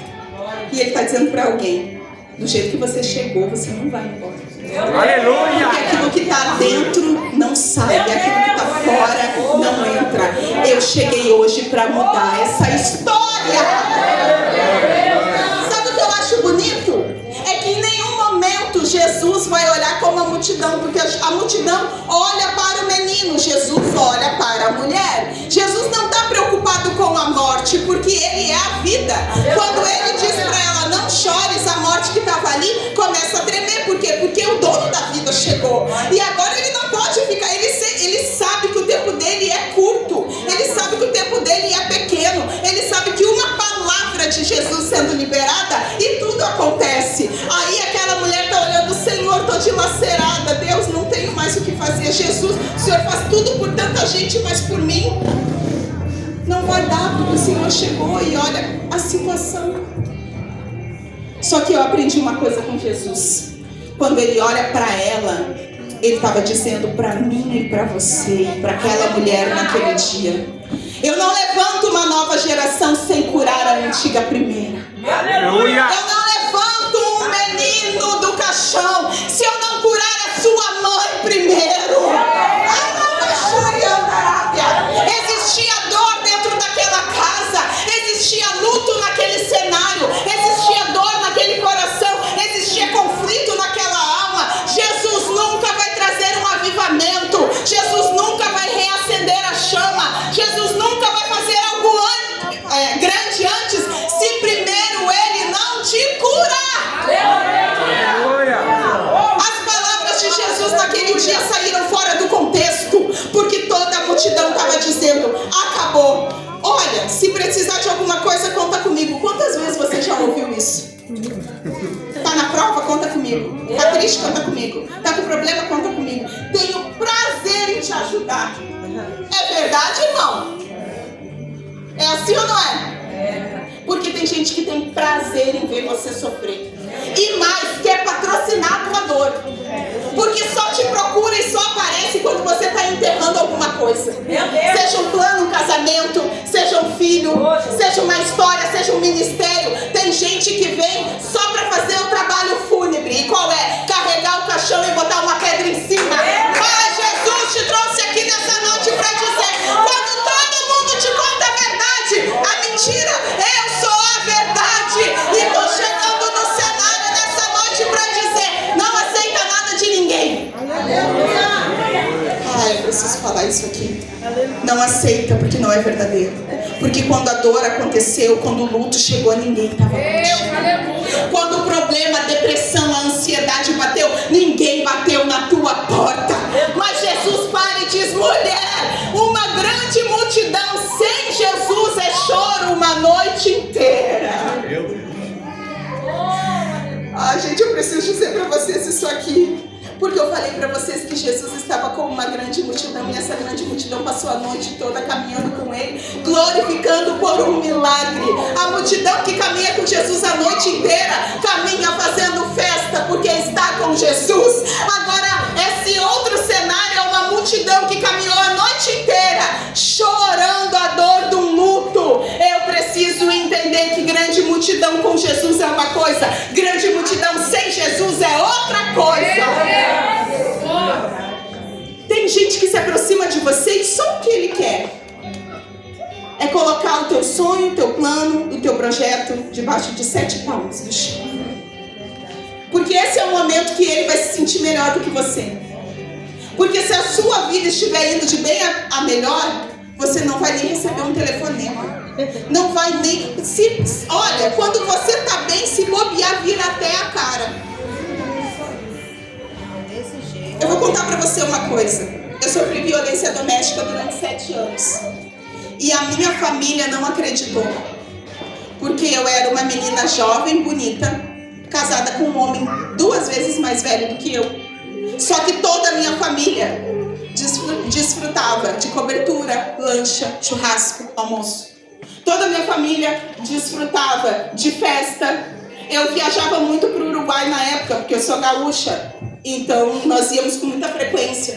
E ele está dizendo para alguém: do jeito que você chegou, você não vai embora. Aleluia! Porque aquilo que está dentro não sai, aquilo que está fora não entra. Eu cheguei hoje para mudar essa história. Sabe o que eu acho bonito? É que em nenhum momento Jesus vai olhar como a multidão, porque a multidão olha para o menino, Jesus olha para a mulher. Jesus não está preocupado com a morte, porque Ele é a vida. Quando Ele diz para ela não chores, a morte que estava ali começa a tremer. Por quê? Porque o dono da vida chegou. E agora ele não pode ficar, ele sabe que o tempo dele é curto, ele sabe que o tempo dele é pequeno, ele sabe que uma palavra de Jesus sendo liberada e tudo acontece. Aí aquela mulher está olhando: Senhor, estou dilacerada, Deus, não tenho mais o que fazer. Jesus, o Senhor faz tudo por tanta gente, mas por mim não vai dar, porque o Senhor chegou e olha a situação. Só que eu aprendi uma coisa com Jesus. Quando Ele olha para ela, Ele estava dizendo para mim e para você, para aquela mulher naquele dia: eu não levanto uma nova geração sem curar a antiga primeira. Aleluia! Eu não levanto um menino do caixão se eu não curar a sua mãe primeiro. Existia dor dentro daquela casa, existia luto naquele cenário, existia dor naquele coração, existia conflito naquela alma. Jesus nunca vai trazer um avivamento, Jesus nunca vai reacender a chama, Jesus nunca vai fazer algo grande antes se primeiro Ele não te curar. As palavras de Jesus naquele dia saíram fora do contexto, porque toda a multidão estava dizendo: acabou. Olha, se precisar de alguma coisa, conta comigo. Quantas vezes você já ouviu isso? Tá na prova? Conta comigo. Tá triste? Conta comigo. Tá com problema? Conta comigo. Tenho prazer em te ajudar. É verdade, irmão? É assim ou não é? Porque tem gente que tem prazer em ver você sofrer. E mais, quer patrocinar a tua dor. Porque só te procura e só aparece quando você está enterrando alguma coisa. Seja um plano, um casamento, seja um filho, seja uma história, seja um ministério. Tem gente que vem só para fazer o trabalho fúnebre. E qual é? Carregar o caixão e botar uma pedra em cima. Mas Jesus te trouxe aqui nessa noite para dizer: quando todo mundo te conta a verdade, a mentira, eu sou a verdade. E estou chegando no cenário nessa noite para dizer: não aceita nada de ninguém. Ah, eu preciso falar isso aqui. Não aceita, porque não é verdadeiro. Porque quando a dor aconteceu, quando o luto chegou, ninguém estava contigo. Quando o problema, a depressão, a ansiedade bateu, ninguém bateu na tua porta. Mas Jesus para e diz: mulher, uma grande Porque eu falei para vocês que Jesus estava com uma grande multidão e essa grande multidão passou a noite toda caminhando com ele, glorificando por um milagre. A multidão que caminha com Jesus a noite inteira caminha fazendo festa porque está com Jesus. Agora, esse outro cenário é uma multidão que caminhou a noite inteira chorando a dor do luto. Eu preciso entender que grande multidão com Jesus é uma coisa, grande multidão sem Jesus é outra coisa. Tem gente que se aproxima de você e só o que ele quer é colocar o teu sonho, o teu plano, o teu projeto debaixo de 7 palmos do chão. Porque esse é o momento que ele vai se sentir melhor do que você. Porque se a sua vida estiver indo de bem a melhor, você não vai nem receber um telefonema. Não vai nem... Olha, quando você está bem, se bobear, vira até a cara. Eu vou contar pra você uma coisa. Eu sofri violência doméstica durante 7 anos. E a minha família não acreditou. Porque eu era uma menina jovem, bonita, casada com um homem 2 vezes mais velho do que eu. Só que toda a minha família desfrutava de cobertura, lancha, churrasco, almoço. Toda a minha família desfrutava de festa. Eu viajava muito para o Uruguai na época, porque eu sou gaúcha. Então nós íamos com muita frequência.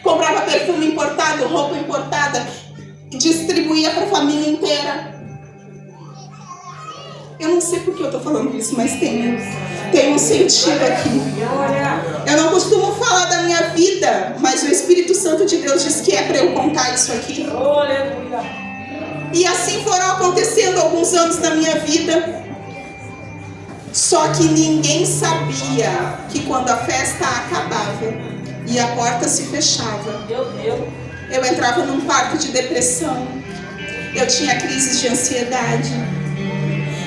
Comprava perfume importado, roupa importada, distribuía para a família inteira. Eu não sei por que eu estou falando isso, mas tem um sentido aqui. Eu não costumo falar da minha vida, mas o Espírito Santo de Deus diz que é para eu contar isso aqui. E assim foram acontecendo alguns anos da minha vida. Só que ninguém sabia que quando a festa acabava e a porta se fechava, eu entrava num quarto de depressão. Eu tinha crises de ansiedade.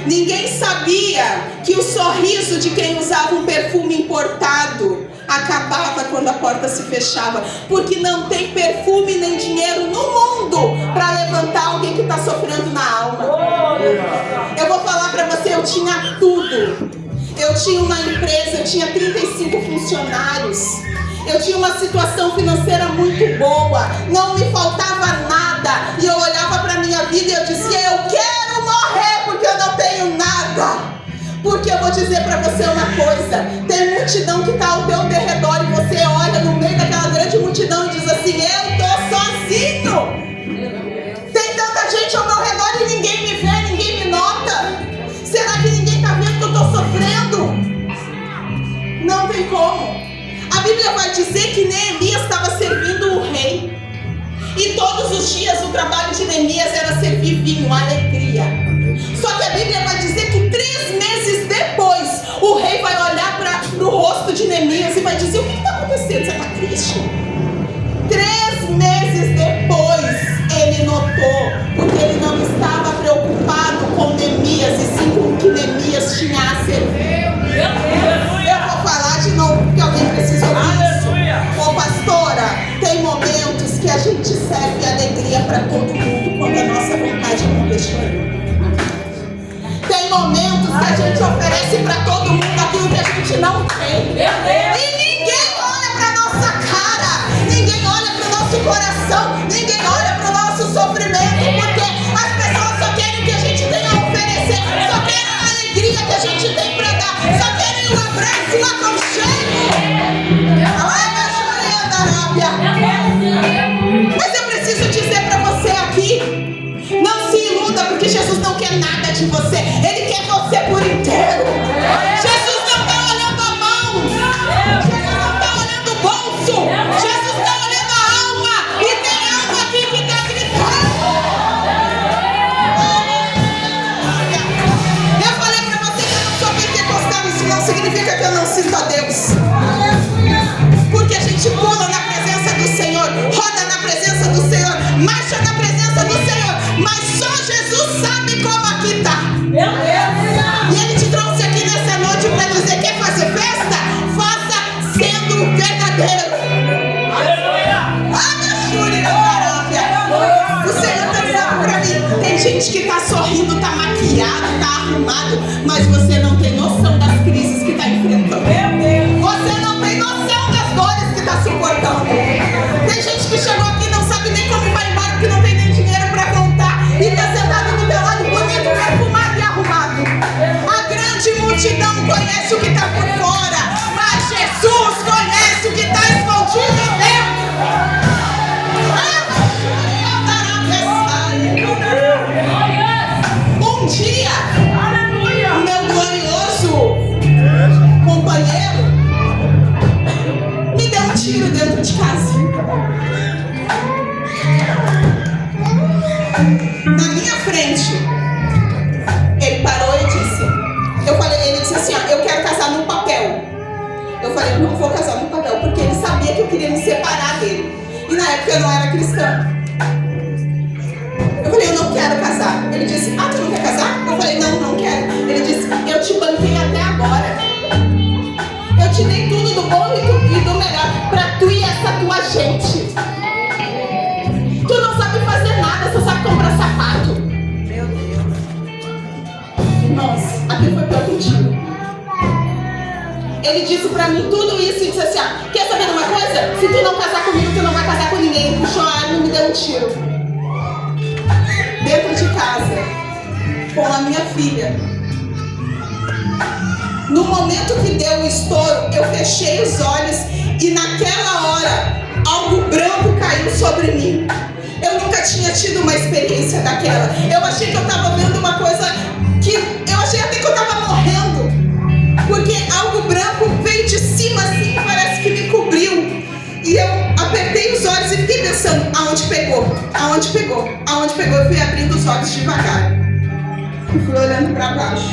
Ninguém sabia que o sorriso de quem usava um perfume importado acabava quando a porta se fechava. Porque não tem perfume nem dinheiro no mundo para levantar alguém que está sofrendo na alma. Eu vou falar para você, eu tinha tudo. Eu tinha uma empresa, eu tinha 35 funcionários. Eu tinha uma situação financeira muito boa. Não me faltava nada. E eu olhava para a minha vida e eu dizia, eu quero morrer porque eu não tenho nada. Porque eu vou dizer para você uma coisa. Tem multidão que está ao teu derredor e você olha no meio daquela grande multidão e diz assim, eu tô sozinho. Tem tanta gente ao meu redor e ninguém me vê, ninguém me nota. Será que ninguém está vendo que eu estou sofrendo? Não tem como. A Bíblia vai dizer que Neemias estava servindo o rei. E todos os dias o trabalho de Neemias era servir vinho, alegria. Só que a Bíblia vai dizer que 3 meses depois, o rei vai olhar para o rosto de Neemias e vai dizer, o que está acontecendo? Você está triste? 3 meses depois, ele notou, porque ele não estava preocupado com Neemias, e sim com o que Neemias tinha a servir. Eu vou falar de novo, porque alguém precisa ouvir isso. Ô pastora, tem momentos que a gente serve alegria para todo mundo quando a nossa vontade não deixa ir. Tem momentos que a gente oferece para todo mundo aquilo que a gente não tem. E ninguém olha para nossa cara, ninguém olha para o nosso coração, ninguém olha para o nosso sofrimento, porque as pessoas só querem o que a gente tem a oferecer, só querem a alegria que a gente tem para dar, só querem um abraço, um aconchego. Mas eu preciso dizer para você aqui, não se iluda, porque Jesus não quer nada de você, Ele quer você por inteiro. Jesus não está olhando a mão, Jesus não está olhando o bolso, Jesus está olhando a alma, e tem alma aqui que está gritando. Eu falei para você que eu não sou pentecostal, isso não significa que eu não sinto a Deus. Porque a gente pula na presença do Senhor, roda na presença do Senhor, marcha na presença do Senhor, mas só Jesus sabe como aqui está. E Ele te trouxe aqui nessa noite para dizer, quer fazer festa? Faça sendo verdadeiro. O Senhor está dizendo para mim, tem gente que está sorrindo, está maquiado, está arrumado, mas você não tem noção das crises que está enfrentando. Você não tem noção das na minha frente. Ele parou e disse, ele disse assim, ó, eu quero casar no papel. Eu falei, não vou casar no papel, porque ele sabia que eu queria me separar dele. E na época eu não era cristã. Eu falei, eu não quero casar. Ele disse, ah, tu não quer casar? Eu falei, não, não quero. Ele disse, eu te banquei até agora. Eu te dei tudo do bom e do melhor pra tu e essa tua gente. Tu não sabe fazer nada, só sabe comprar sapato. Meu Deus. Nossa, aqui foi pior que um tiro. Ele disse pra mim tudo isso e disse assim, ó, quer saber de uma coisa? Se tu não casar comigo, tu não vai casar com ninguém. Ele puxou a arma e me deu um tiro. Dentro de casa, com a minha filha. No momento que deu o estouro, eu fechei os olhos e naquela hora, algo branco caiu sobre mim. Eu nunca tinha tido uma experiência daquela. Eu achei que eu estava vendo uma coisa que... Eu achei até que eu estava morrendo. Porque algo branco veio de cima assim, parece que me cobriu. E eu apertei os olhos e fiquei pensando, aonde pegou? Aonde pegou? Aonde pegou? Eu fui abrindo os olhos devagar. E fui olhando para baixo.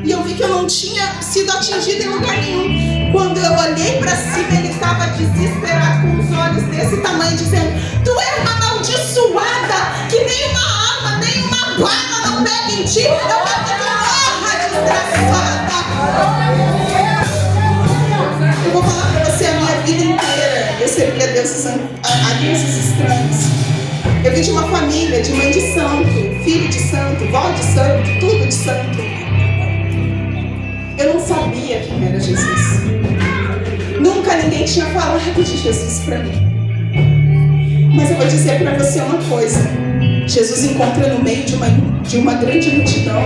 E eu vi que eu não tinha sido atingida em lugar nenhum. Quando eu olhei para cima, ele estava desesperado, com os olhos desse tamanho, dizendo, tu é uma amaldiçoada, que nem uma arma, nem uma bala não pega em ti. Eu quero que tu morra, desgraçada. Eu vou falar para você a minha vida inteira. Eu servi a deuses estranhos. Eu vim de uma família, de mãe de santo, filho de santo, vó de santo, tudo de santo. Eu não sabia quem era Jesus. Nunca ninguém tinha falado de Jesus para mim. Mas eu vou dizer para você uma coisa. Jesus encontra no meio de uma grande multidão,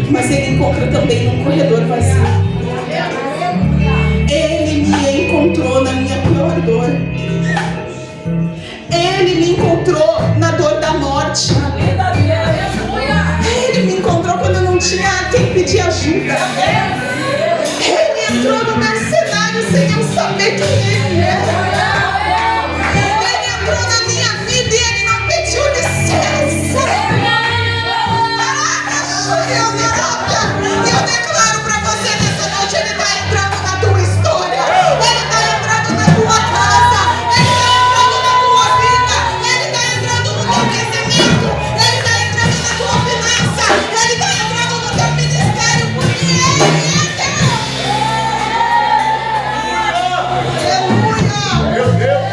mas ele encontra também num corredor vazio. Ele me encontrou na minha pior dor. Ele me encontrou na dor da morte. Ele me encontrou quando eu não tinha quem pedir ajuda. Ele entrou no meu cenário sem eu saber quem ele era. Ele entrou na minha vida e ele não pediu licença. Eu declaro pra você nessa noite, ele está entrando na tua história. Ele está entrando na tua casa. Ele está entrando na tua vida. Ele está entrando no teu crescimento. Ele está entrando na tua finança. Ele está entrando no teu ministério, porque ele é Deus.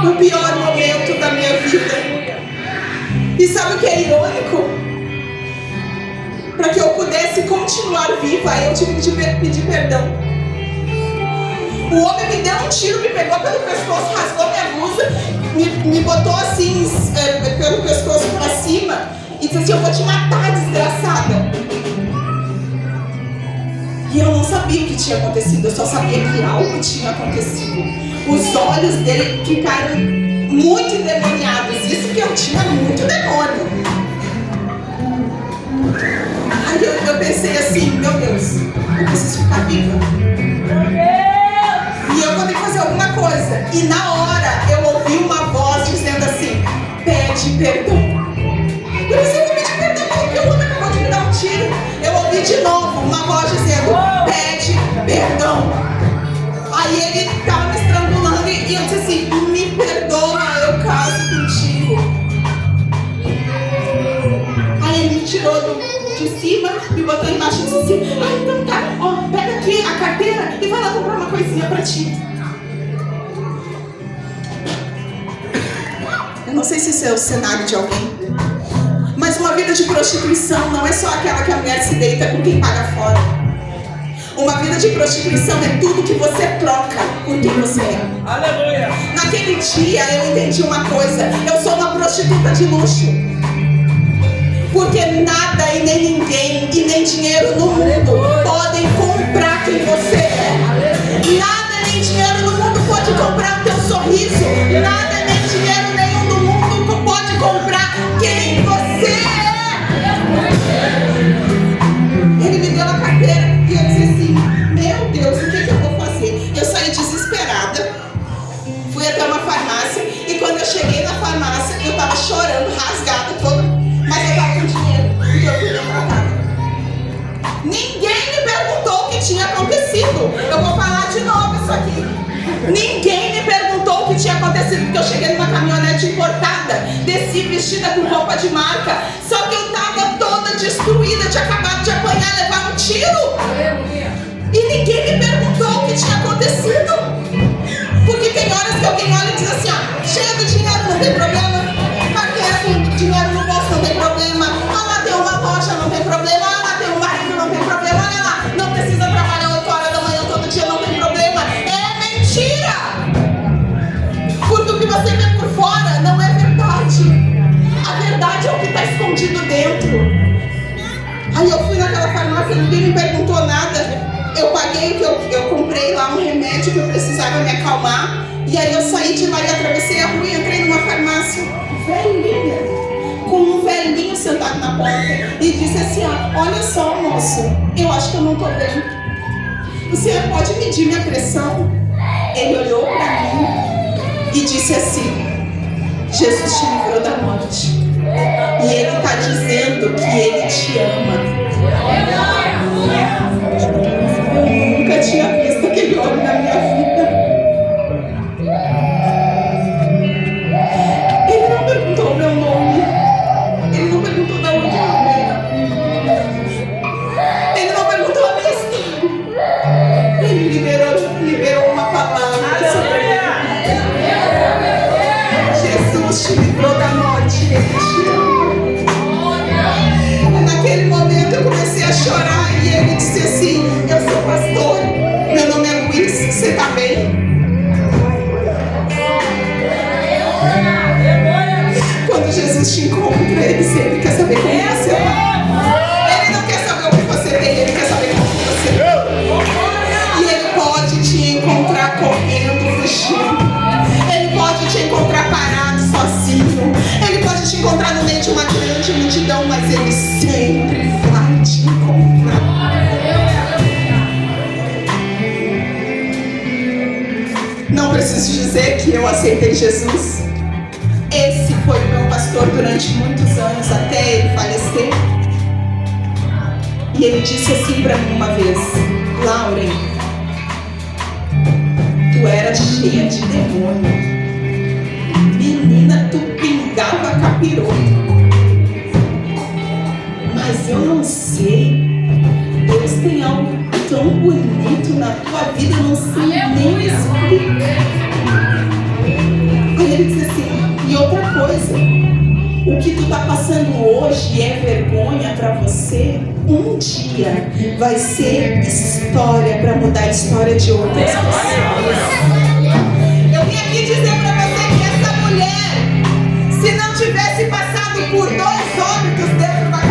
O pior momento da minha vida. E sabe o que é irônico? Para que eu pudesse continuar viva, eu tive que pedir perdão. O homem me deu um tiro, me pegou pelo pescoço, rasgou minha blusa, me botou assim, pelo pescoço para cima e disse assim, eu vou te matar, desgraçada. E eu não sabia o que tinha acontecido, eu só sabia que algo tinha acontecido. Os olhos dele ficaram muito endemoniados, isso que eu tinha muito demônio. Aí eu pensei assim, meu Deus, eu preciso ficar viva. E eu vou ter que fazer alguma coisa. E na hora eu ouvi uma voz dizendo assim, pede perdão. Eu pensei, eu vou pedir perdão porque o homem acabou de me dar um tiro. Eu ouvi de novo uma voz dizendo, pede perdão. Aí ele estava me estrangulando e eu disse assim, me perdoa, eu caso contigo. Aí ele me tirou de cima, me botou embaixo e disse assim, ah, então tá, ó, pega aqui a carteira e vai lá comprar uma coisinha pra ti. Eu não sei se isso é o cenário de alguém, mas uma vida de prostituição não é só aquela que a mulher se deita com quem paga fora. Uma vida de prostituição é tudo que você troca por quem você é. Aleluia. Naquele dia eu entendi uma coisa, eu sou uma prostituta de luxo. Porque nada e nem ninguém e nem dinheiro no mundo podem comprar quem você é. Nada nem dinheiro no mundo pode comprar o teu sorriso. Nada nem dinheiro nenhum do mundo pode comprar quem você é. Ele me deu a carteira e eu disse assim, meu Deus, o que eu vou fazer? Eu saí desesperada, fui até uma farmácia e quando eu cheguei na farmácia, eu tava chorando, rasgada, toda, mas eu tava com dinheiro, então eu fui bem tratada. Ninguém me perguntou o que tinha acontecido. Eu vou falar de novo isso aqui. Ninguém me perguntou o que tinha acontecido, porque eu cheguei numa caminhonete importada, desci vestida com roupa de marca, só que eu tava toda destruída, tinha acabado de apanhar, levar um tiro. E ninguém me perguntou o que tinha acontecido. Porque tem horas que alguém olha e diz assim, ó, cheia de dinheiro, não tem problema. Carteira com dinheiro no bolso, não tem problema. Ah, lá tem uma loja, não tem problema. Ah, lá tem um marido, não tem problema. Olha lá, não precisa trabalhar 8 horas da manhã todo dia, não tem problema. É mentira! Porque o que você vê por fora não é verdade. A verdade é o que está escondido dentro. Aí eu fui naquela farmácia, ninguém me perguntou nada. Eu paguei, eu comprei lá um remédio que eu precisava me acalmar. E aí eu saí de lá e atravessei a rua e entrei numa farmácia velhinha, com um velhinho sentado na porta. E disse assim, ó, olha só, moço, eu acho que eu não tô bem. O senhor pode medir minha pressão? Ele olhou para mim e disse assim, Jesus te livrou da morte. E Ele está dizendo que Ele te ama. Eu nunca tinha visto aquele homem na minha vida. Ele não perguntou o meu nome. Ele não perguntou de onde eu era. Ele não perguntou a minha história. Ele liberou uma palavra sobre mim. Jesus te livrou da morte. Ele te ama. Naquele momento eu comecei a chorar e ele disse assim, eu sou pastor, meu nome é Luiz, você tá bem? Quando Jesus te encontra, ele sempre quer saber como você tá. Ele não quer saber o que você tem, ele quer saber como você tá. E ele pode te encontrar correndo, fugindo. Ele pode te encontrar parado, sozinho. Ele pode te encontrar no meio de uma grande multidão, mas ele sempre vai te encontrar. Não preciso dizer que eu aceitei Jesus. Esse foi o meu pastor durante muitos anos, até ele falecer. E ele disse assim para mim uma vez, Lauren, tu era cheia de demônio. Menina, tu pingava capiroto. Mas eu não sei, Deus tem algo tão bonito na tua vida, eu não sei nem explicar. Aí ele disse assim, e outra coisa, o que tu tá passando hoje é vergonha para você, um dia vai ser história para mudar a história de outras pessoas. Eu vim aqui dizer para você que essa mulher, se não tivesse passado por 2 óbitos dentro da